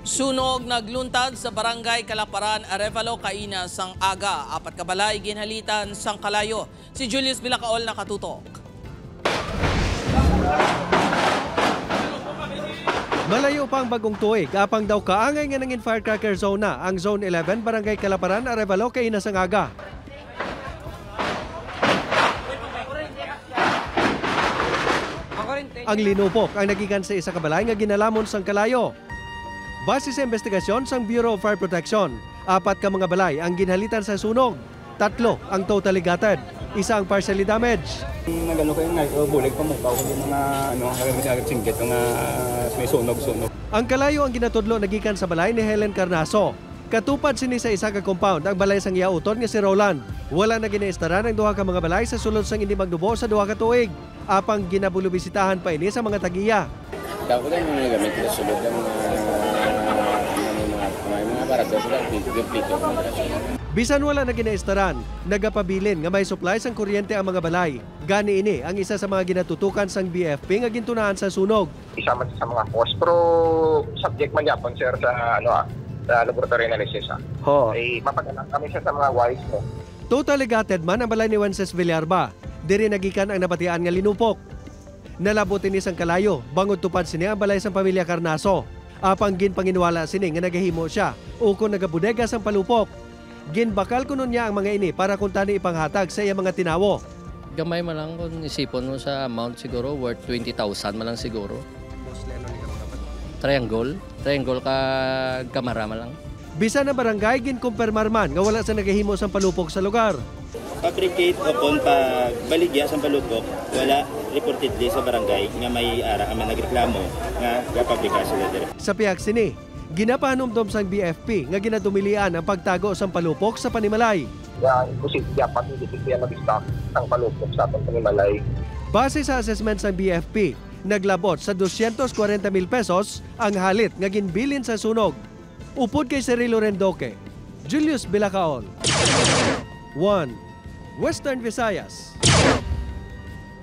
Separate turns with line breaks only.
Sunog nagluntad sa barangay Kalaparan, Arevalo, Caina, sang aga. 4 ka balay ginhalitan sang kalayo. Si Julius Bilacaol nakatutok.
Malayo pa ang bagong tuig, apang daw kaangay nga nangin firecracker zone na ang Zone 11, Barangay Kalaparan, Arevalo, Caina, sang aga. Ang linupok ang nagikan sa isa ka balay nga ginalamon sang kalayo. Base sa investigasyon sang Bureau of Fire Protection, 4 ka mga balay ang ginhalitan sa sunog. 3 ang totally gutted, 1 ang partially damaged.
Nagano kayo nga, bulig pa mo pa kung mga agad singgit nga may sunog-sunog.
Ang kalayo ang ginatudlo nagikan sa balay ni Helen Carnaso. Katupad sini sa isa ka compound ang balay sang iauton nga si Roland. Wala na ginaistaran ang 2 ka mga balay sa sulod sang hindi magdubo sa 2 ka tuig. Apang ginabulubisitahan pa ini sa mga tagiya.
Tako lang yung gamit na sulod ng mga barato sila, pito.
Bisan wala na ginaistaran, nagapabilin nga may supply sang kuryente ang mga balay. Gani ini ang isa sa mga ginatutukan sang BFP nga gintunahan sa sunog.
Isa man sa mga cause, pero subject man yapon sir sa sa laboratory analysis. Ay mapag-anak kami siya sa mga wise mo.
Totally gutted man ang balay ni Wences Villarba. Diri nagikan ang napatian nga linupok. Nalabot ini sang kalayo, bangod tupad sini ang balay sang pamilya Carnaso. Apang ginpanginwala sini nga nagahimo siya ukon nagabudega sang palupok. Ginbakal kuno niya ang mga ini para kung tani ipanghatag sa iya mga tinawo.
Gamay man lang kung isipon mo sa amount siguro, worth 20,000 man lang siguro. Triangle ka kamara man lang.
Bisan ang barangay ginkumpirmar man nga wala sa nagahimo sang palupok sa lugar.
Fabricate upon pagbaligya sa palupok, wala reportedly sa barangay nga may ara ang nagreklamo nga gapabrika sila dire.
Sa piyak sini, ginapahanumdom sang BFP nga ginadumilian ang pagtago sang palupok sa panimalay.
Kaya imposible dapat hindi siya mag-stock ang palupok sa atong panimalay.
Base sa assessment sang BFP, naglabot sa 240,000 pesos ang halit nga ginbilin sa sunog. Upod kay Cirilo Rendoque, Julius Bilacaol. 1. Western Visayas.